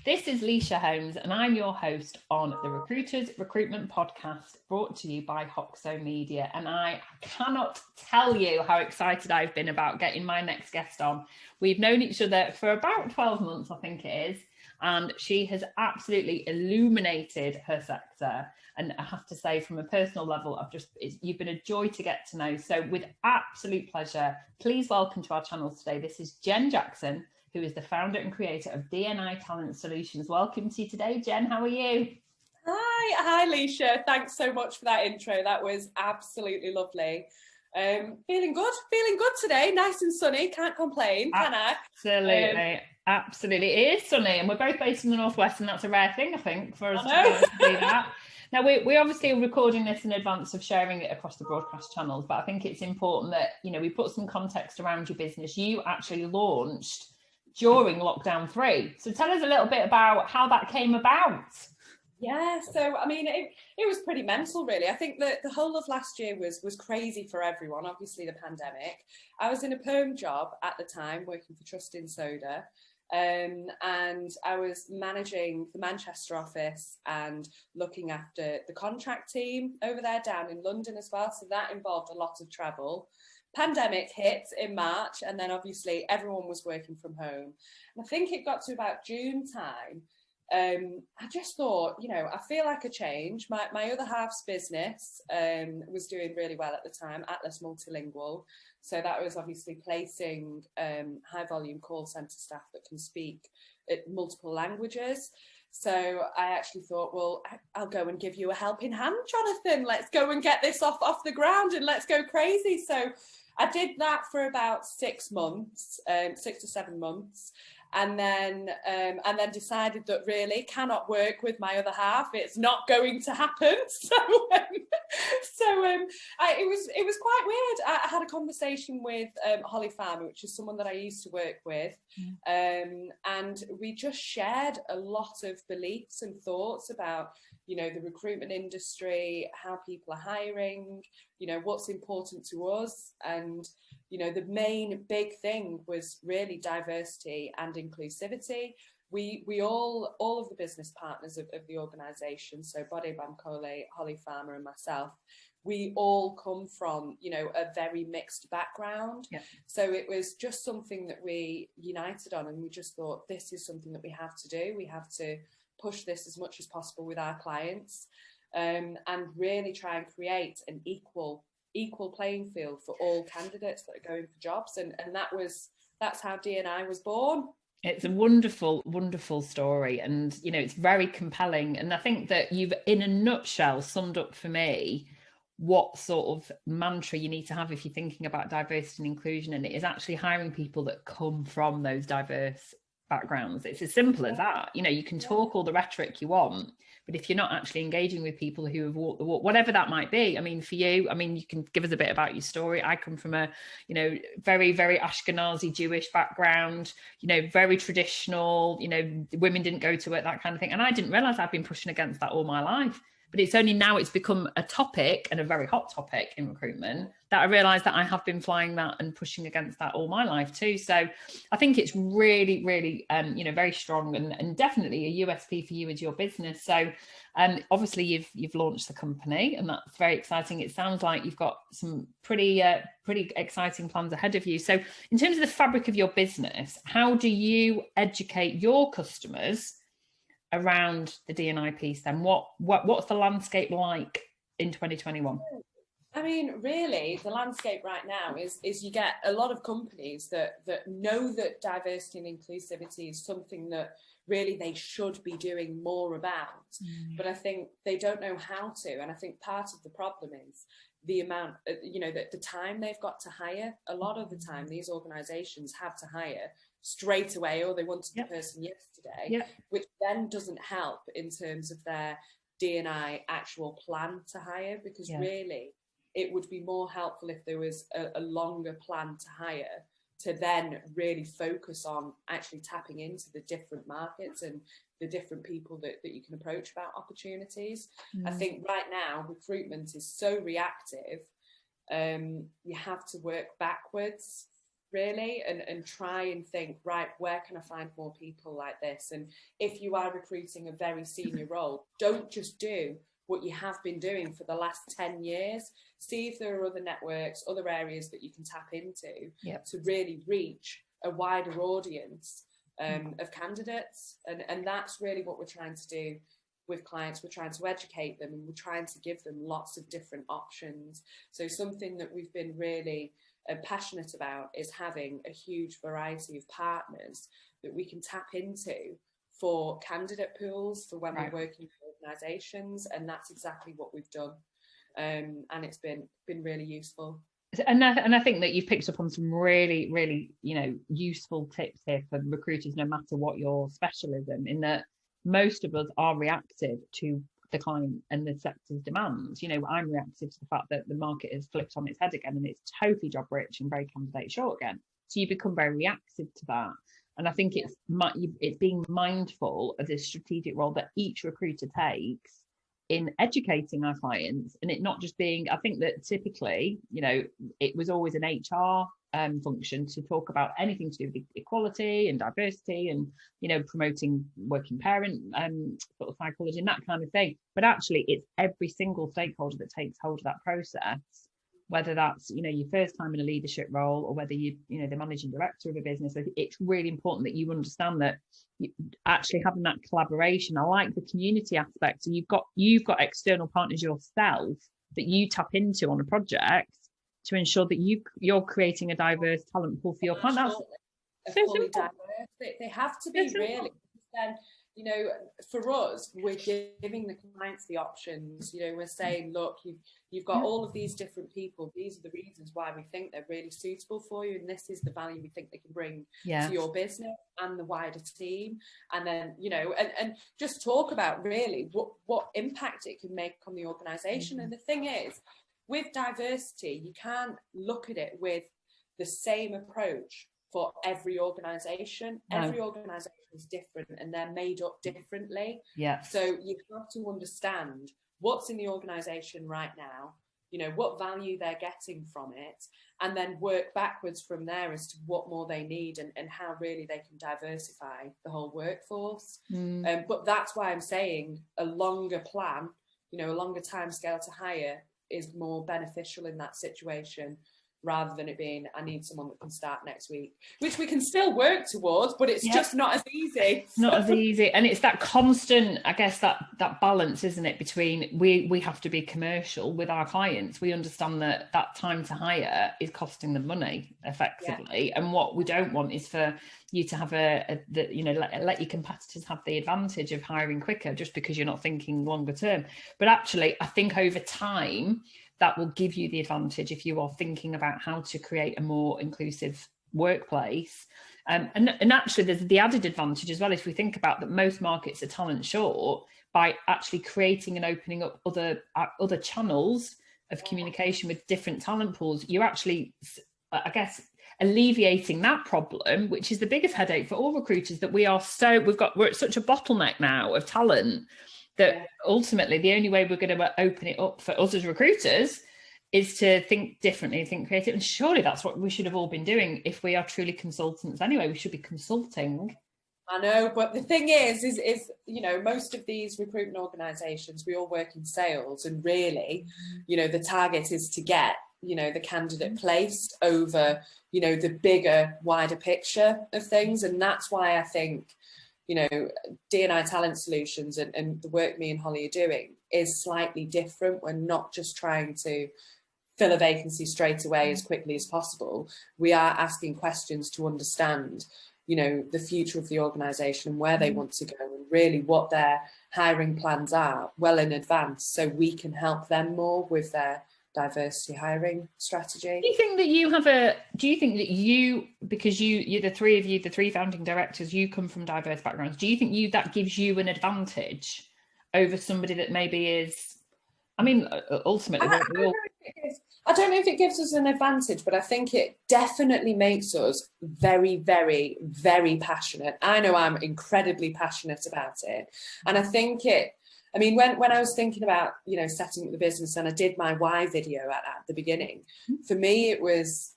This is Lysha Holmes, and I'm your host on the Recruiters Recruitment Podcast, brought to you by Hoxo Media. And I cannot tell you how excited I've been about getting my next guest on. We've known each other for about 12 months, I think it is, and she has absolutely illuminated her sector. And I have to say, from a personal level, you've been a joy to get to know. So with absolute pleasure, please welcome to our channel today. This is Jen Jackson, who is the founder and creator of DNI Talent Solutions. Welcome to you today, Jen. How are you? Hi, Lysha. Thanks so much for that intro. That was absolutely lovely. Feeling good today. Nice and sunny. Can't complain, can I? Absolutely. It is sunny, and we're both based in the Northwest, and that's a rare thing, I think, for us to be able to do that. Now, we obviously are recording this in advance of sharing it across the broadcast channels, but I think it's important that, we put some context around your business. You actually launched during lockdown 3. So tell us a little bit about how that came about. Yeah, so I mean, it was pretty mental, really. I think that the whole of last year was crazy for everyone. Obviously, the pandemic. I was in a perm job at the time, working for Trust in Soda, and I was managing the Manchester office and looking after the contract team over there down in London as well. So that involved a lot of travel. Pandemic hit in March, and then obviously everyone was working from home. And I think it got to about June time. I just thought, I feel like a change. My other half's business was doing really well at the time, Atlas Multilingual. So that was obviously placing high volume call centre staff that can speak multiple languages. So I actually thought, well, I'll go and give you a helping hand, Jonathan. Let's go and get this off the ground and let's go crazy. So I did that for about 6 months, 6 to 7 months. And then decided that really cannot work with my other half. It's not going to happen. So it was quite weird. I had a conversation with Holly Farmer, which is someone that I used to work with, and we just shared a lot of beliefs and thoughts about the recruitment industry, how people are hiring, what's important to us, and the main big thing was really diversity and inclusivity. We all of the business partners of the organisation, so Bode Bamkole, Holly Farmer and myself, we all come from, a very mixed background. Yeah. So it was just something that we united on, and we just thought, this is something that we have to do. We have to push this as much as possible with our clients, and really try and create an equal playing field for all candidates that are going for jobs, and that's how DNI was born. It's a wonderful, wonderful story, and it's very compelling. And I think that you've, in a nutshell, summed up for me what sort of mantra you need to have if you're thinking about diversity and inclusion, and it is actually hiring people that come from those diverse backgrounds. It's as simple as that. You can talk all the rhetoric you want, but if you're not actually engaging with people who have walked the walk, whatever that might be. I mean, for you, you can give us a bit about your story. I come from a, very, very Ashkenazi Jewish background, very traditional, women didn't go to it, that kind of thing. And I didn't realize I've been pushing against that all my life. But it's only now it's become a topic, and a very hot topic in recruitment, that I realised that I have been flying that and pushing against that all my life too. So I think it's really, really, very strong and definitely a USP for you as your business. So obviously you've launched the company, and that's very exciting. It sounds like you've got some pretty exciting plans ahead of you. So in terms of the fabric of your business, how do you educate your customers around the DNI piece then? What's the landscape like in 2021? I mean, really, the landscape right now is you get a lot of companies that know that diversity and inclusivity is something that really they should be doing more about. But I think they don't know how to. And I think part of the problem is the amount, the time they've got to hire. A lot of the time, these organisations have to hire straight away, or they wanted the person yesterday, which then doesn't help in terms of their DNI actual plan to hire, because really it would be more helpful if there was a longer plan to hire, to then really focus on actually tapping into the different markets and the different people that you can approach about opportunities. I think right now recruitment is so reactive. You have to work backwards really, and try and think, right, where can I find more people like this? And if you are recruiting a very senior role, don't just do what you have been doing for the last 10 years. See if there are other networks, other areas that you can tap into to really reach a wider audience of candidates. And that's really what we're trying to do with clients. We're trying to educate them, and we're trying to give them lots of different options. So something that we've been really passionate about is having a huge variety of partners that we can tap into for candidate pools for when we're working with organisations, and that's exactly what we've done, and it's been really useful. And I think that you've picked up on some really, really, useful tips here for recruiters, no matter what your specialism, in that most of us are reactive to the client and the sector's demands. I'm reactive to the fact that the market has flipped on its head again, and it's totally job rich and very candidate short again. So you become very reactive to that. And I think it's being mindful of the strategic role that each recruiter takes in educating our clients, and it not just being, I think that typically, it was always an HR function to talk about anything to do with equality and diversity and, promoting working parent sort of psychology and that kind of thing. But actually, it's every single stakeholder that takes hold of that process, whether that's, your first time in a leadership role, or whether the managing director of a business. It's really important that you understand that actually having that collaboration. I like the community aspect. So you've got external partners yourself that you tap into on a project to ensure that you're creating a diverse talent pool for your client. That's so fully diverse. They have to be, really. Then, for us, we're giving the clients the options. We're saying, look, you've got all of these different people. These are the reasons why we think they're really suitable for you, and this is the value we think they can bring to your business and the wider team. And then, and just talk about really what impact it can make on the organisation. And the thing is, with diversity, you can't look at it with the same approach for every organisation. No. Every organisation is different, and they're made up differently. So you have to understand what's in the organisation right now, what value they're getting from it, and then work backwards from there as to what more they need and how really they can diversify the whole workforce. But that's why I'm saying a longer plan, a longer timescale to hire is more beneficial in that situation, rather than it being, I need someone that can start next week, which we can still work towards, but it's just not as easy. Not as easy. And it's that constant, I guess, that balance, isn't it, between we have to be commercial with our clients. We understand that time to hire is costing them money effectively. And what we don't want is for you to have let your competitors have the advantage of hiring quicker just because you're not thinking longer term. But actually, I think over time, that will give you the advantage if you are thinking about how to create a more inclusive workplace. And actually, there's the added advantage as well, if we think about that most markets are talent short, by actually creating and opening up other channels of communication with different talent pools, you're actually, I guess, alleviating that problem, which is the biggest headache for all recruiters, that we're at such a bottleneck now of talent, that ultimately the only way we're going to open it up for us as recruiters is to think differently, think creative. And surely that's what we should have all been doing if we are truly consultants anyway. We should be consulting. I know, but the thing is most of these recruitment organisations, we all work in sales, and really, the target is to get, the candidate placed over, the bigger, wider picture of things. And that's why I think, DNI Talent Solutions and the work me and Holly are doing is slightly different. We're not just trying to fill a vacancy straight away as quickly as possible. We are asking questions to understand, the future of the organisation and where they want to go, and really what their hiring plans are well in advance, so we can help them more with their diversity hiring strategy. Do you think that because you're the three of you, the three founding directors, you come from diverse backgrounds, do you think that gives you an advantage over somebody that maybe is, ultimately I don't know if it gives us an advantage, but I think it definitely makes us very, very, very passionate. I know I'm incredibly passionate about it, and I think when I was thinking about, setting up the business, and I did my why video at the beginning, for me, it was,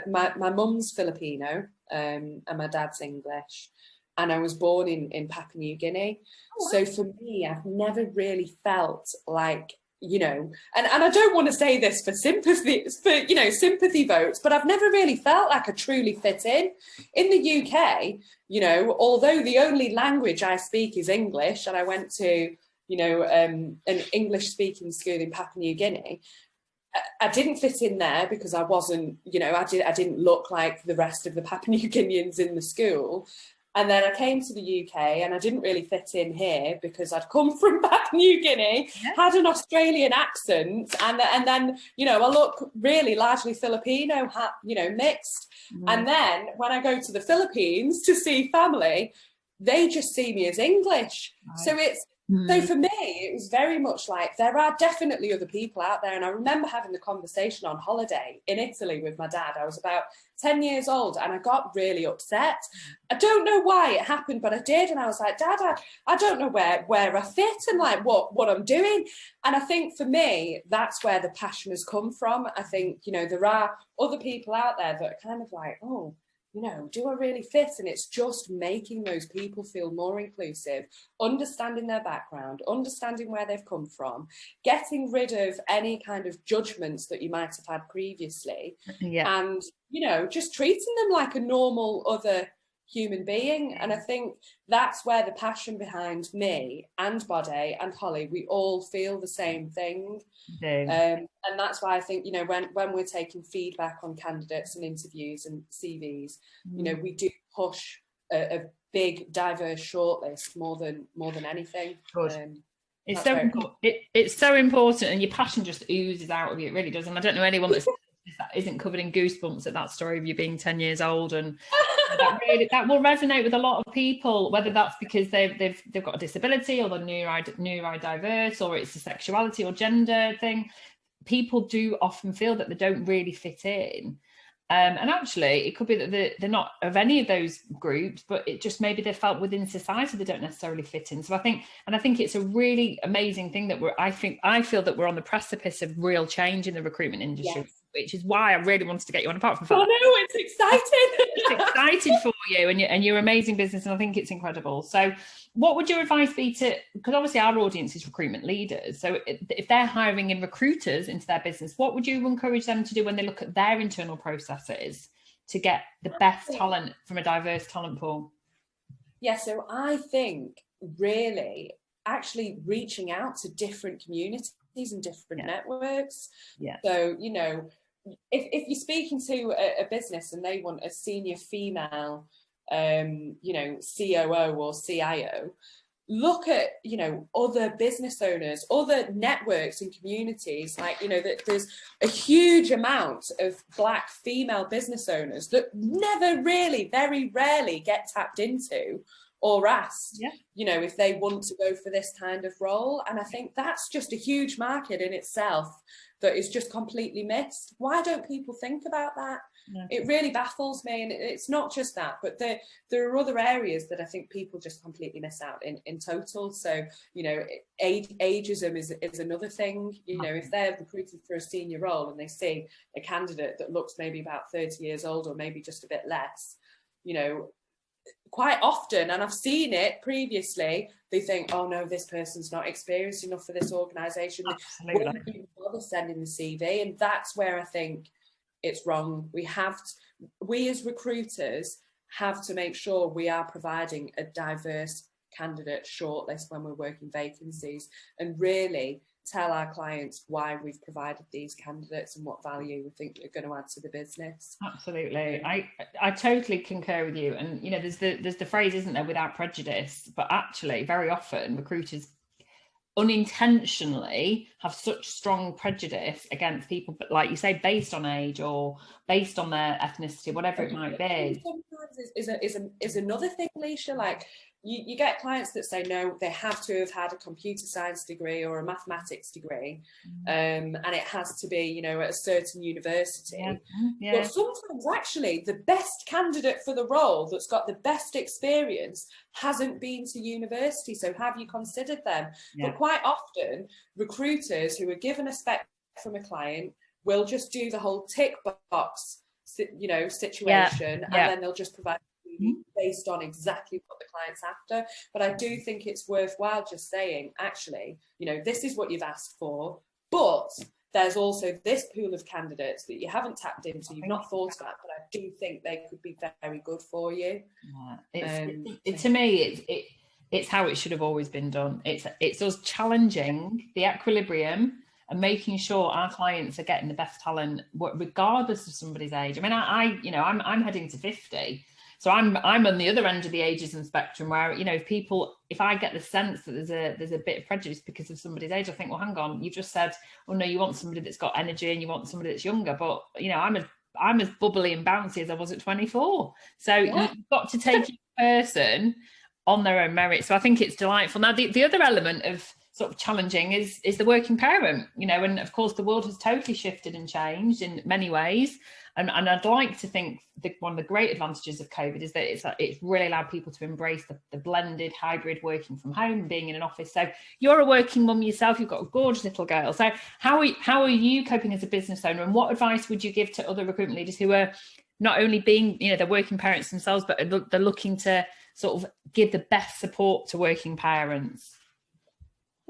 my mum's Filipino, and my dad's English, and I was born in Papua New Guinea. So for me, I've never really felt like, and I don't want to say this for sympathy, sympathy votes, but I've never really felt like I truly fit in. In the UK, although the only language I speak is English, and I went to, an English-speaking school in Papua New Guinea, I didn't fit in there because I wasn't, I didn't look like the rest of the Papua New Guineans in the school. And then I came to the UK and I didn't really fit in here because I'd come from Papua New Guinea, had an Australian accent, and then, I look really largely Filipino, mixed. And then when I go to the Philippines to see family, they just see me as English. Right. So for me, it was very much like there are definitely other people out there. And I remember having the conversation on holiday in Italy with my dad. I was about 10 years old and I got really upset. I don't know why it happened, but I did. And I was like, Dad, I don't know where I fit and like what I'm doing. And I think for me, that's where the passion has come from. I think, there are other people out there that are kind of like, oh, do I really fit? And it's just making those people feel more inclusive, understanding their background, understanding where they've come from, getting rid of any kind of judgments that you might have had previously, and, just treating them like a normal other human being. And I think that's where the passion behind me and Bode and Holly, we all feel the same thing. And that's why I think, when we're taking feedback on candidates and interviews and CVs, we do push a big diverse shortlist more than anything. It's so it's so important, and your passion just oozes out of you. It really does. And I don't know anyone that isn't covered in goosebumps at that story of you being 10 years old, and that will resonate with a lot of people, whether that's because they've got a disability or they're neurodiverse, or it's a sexuality or gender thing. People do often feel that they don't really fit in. And actually, it could be that they're not of any of those groups, but it just maybe they felt within society they don't necessarily fit in. So I think it's a really amazing thing that I feel that we're on the precipice of real change in the recruitment industry. Yes. Which is why I really wanted to get you on, apart from the fact it's exciting. It's exciting for you and your amazing business, and I think it's incredible. So what would your advice be because obviously our audience is recruitment leaders, so if they're hiring in recruiters into their business, what would you encourage them to do when they look at their internal processes to get the best talent from a diverse talent pool? Yeah, so I think really actually reaching out to different communities and different networks. So if you're speaking to a business and they want a senior female COO or CIO, look at other business owners, other networks and communities, like that there's a huge amount of Black female business owners that very rarely get tapped into or asked, if they want to go for this kind of role. And I think that's just a huge market in itself that is just completely missed. Why don't people think about that? It really baffles me. And it's not just that, but there are other areas that I think people just completely miss out in total. So, ageism is another thing. If they're recruited for a senior role and they see a candidate that looks maybe about 30 years old or maybe just a bit less, quite often, and I've seen it previously, they think, oh no, this person's not experienced enough for this organisation. They won't even bother sending the CV. And that's where I think it's wrong. We as recruiters have to make sure we are providing a diverse candidate shortlist when we're working vacancies, and really tell our clients why we've provided these candidates and what value we think they're going to add to the business. Absolutely. I totally concur with you. And there's the phrase, isn't there, without prejudice, but actually very often recruiters unintentionally have such strong prejudice against people, but like you say, based on age or based on their ethnicity, whatever it might be. Sometimes is another thing, Lysha, like you get clients that say no, they have to have had a computer science degree or a mathematics degree, and it has to be at a certain university. But sometimes actually the best candidate for the role that's got the best experience hasn't been to university, so have you considered them? But quite often recruiters who are given a spec from a client we'll just do the whole tick box, situation, and then they'll just provide based on exactly what the client's after. But I do think it's worthwhile just saying, actually, this is what you've asked for, but there's also this pool of candidates that you haven't tapped into, you've not thought about, but I do think they could be very good for you. To me, it's how it should have always been done. It's us challenging the equilibrium and making sure our clients are getting the best talent, regardless of somebody's age. I mean, I'm heading to 50. So I'm on the other end of the ageism spectrum where, if I get the sense that there's a bit of prejudice because of somebody's age, I think, well, hang on, you just said, oh no, you want somebody that's got energy and you want somebody that's younger, but I'm as bubbly and bouncy as I was at 24. So you've got to take each person on their own merit. So I think it's delightful. Now, the other element of sort of challenging is the working parent, and of course the world has totally shifted and changed in many ways. And I'd like to think that one of the great advantages of COVID is that it's really allowed people to embrace the blended hybrid working from home and being in an office. So you're a working mum yourself, you've got a gorgeous little girl. So how are you coping as a business owner, and what advice would you give to other recruitment leaders who are not only being, they're working parents themselves, but they're looking to sort of give the best support to working parents?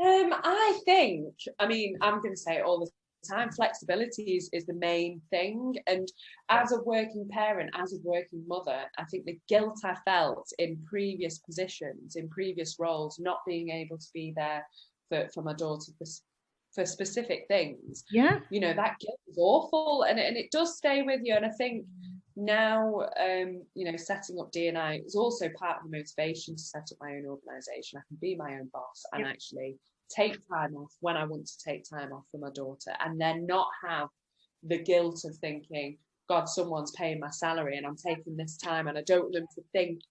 I think, I'm going to say it all the time, flexibility is the main thing. And as a working parent, as a working mother, I think the guilt I felt in previous positions, in previous roles, not being able to be there for my daughter for specific things, that guilt is awful, and it does stay with you. And I think now, setting up DNI is also part of the motivation to set up my own organisation. I can be my own boss and actually take time off when I want to take time off for my daughter, and then not have the guilt of thinking, God, someone's paying my salary and I'm taking this time, and I don't want them to think,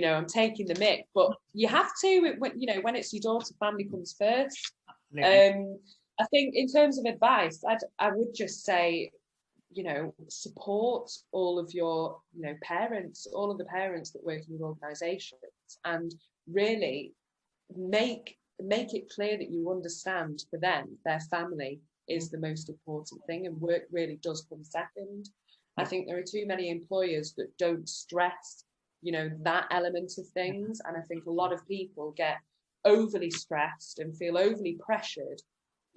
I'm taking the mick. But you have to, when it's your daughter, family comes first. I think in terms of advice, I would just say, support all of your, parents, all of the parents that work in your organisations, and really make it clear that you understand for them, their family is the most important thing, and work really does come second. I think there are too many employers that don't stress, that element of things. And I think a lot of people get overly stressed and feel overly pressured,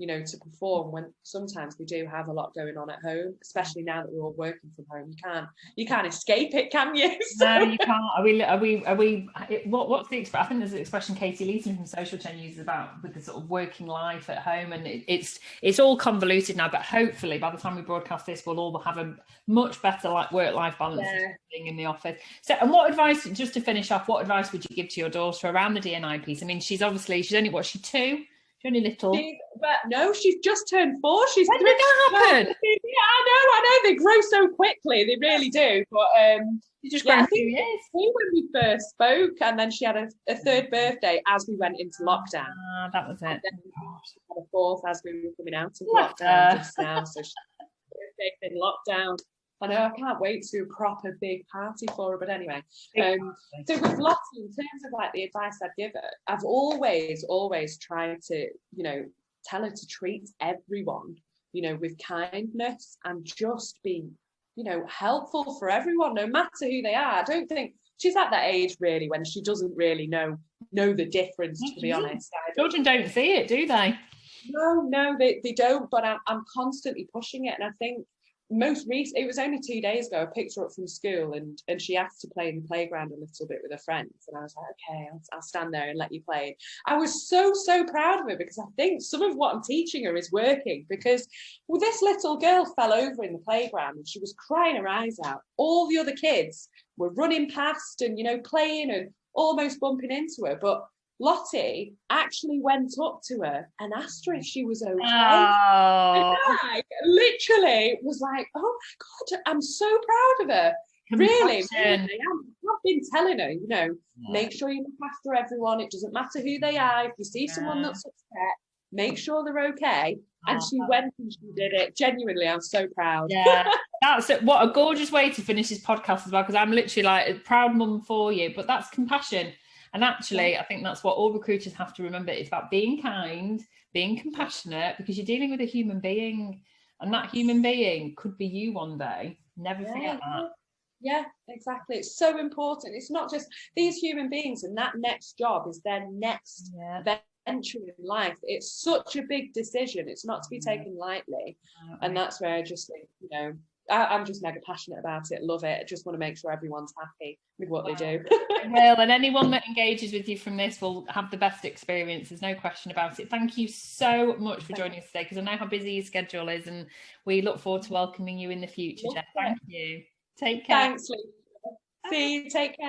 to perform, when sometimes we do have a lot going on at home, especially now that we're all working from home. You can't escape it, can you? No, you can't. Are we what's the expression? I think there's an expression Katie Leeson from Social Chain uses about with the sort of working life at home, and it's all convoluted now, but hopefully by the time we broadcast this, we'll all have a much better work-life balance being in the office. So, and what advice, just to finish off, what advice would you give to your daughter around the DNI piece? I mean, she's only, she's 2? She's only little. She's just turned 4. She's when did that happen? Yeah, I know. They grow so quickly. They really do. But you just grown 2 years. When we first spoke, and then she had a 3rd birthday as we went into lockdown. That was it. And then she had a 4th as we were coming out of lockdown just now. So she's birthday in lockdown. I know, I can't wait to do a proper big party for her. But anyway, so with Lottie, in terms of the advice I'd give her, I've always tried to, tell her to treat everyone, with kindness, and just be, helpful for everyone, no matter who they are. I don't think she's at that age really when she doesn't really know the difference, to be honest. Children don't see it, do they? No, they don't. But I'm constantly pushing it, and I think most recent, it was only 2 days ago, I picked her up from school and she asked to play in the playground a little bit with her friends, and I was like, okay, I'll stand there and let you play. I was so proud of her, because I think some of what I'm teaching her is working, because this little girl fell over in the playground and she was crying her eyes out. All the other kids were running past and playing and almost bumping into her, but Lottie actually went up to her and asked her if she was okay. Oh. And I literally was like, oh my God, I'm so proud of her. Really. I've been telling her, make sure you look after everyone. It doesn't matter who they are. If you see someone that's upset, make sure they're okay. And she went and she did it. Genuinely, I'm so proud. Yeah, that's it. What a gorgeous way to finish this podcast as well, because I'm literally like a proud mum for you. But that's compassion. And actually, I think that's what all recruiters have to remember. It's about being kind, being compassionate, because you're dealing with a human being. and that human being could be you one day. Never forget that. Yeah, exactly. It's so important. It's not just these human beings, and that next job is their next venture in life. It's such a big decision. It's not to be taken lightly. And that's where I just think, you know, I'm just mega passionate about it. Love it. I just want to make sure everyone's happy with what they do. Well, and anyone that engages with you from this will have the best experience. There's no question about it. Thank you so much for joining us today, because I know how busy your schedule is, and we look forward to welcoming you in the future, Jen. Thank you. Take care. Thanks, Lisa. See you. Take care.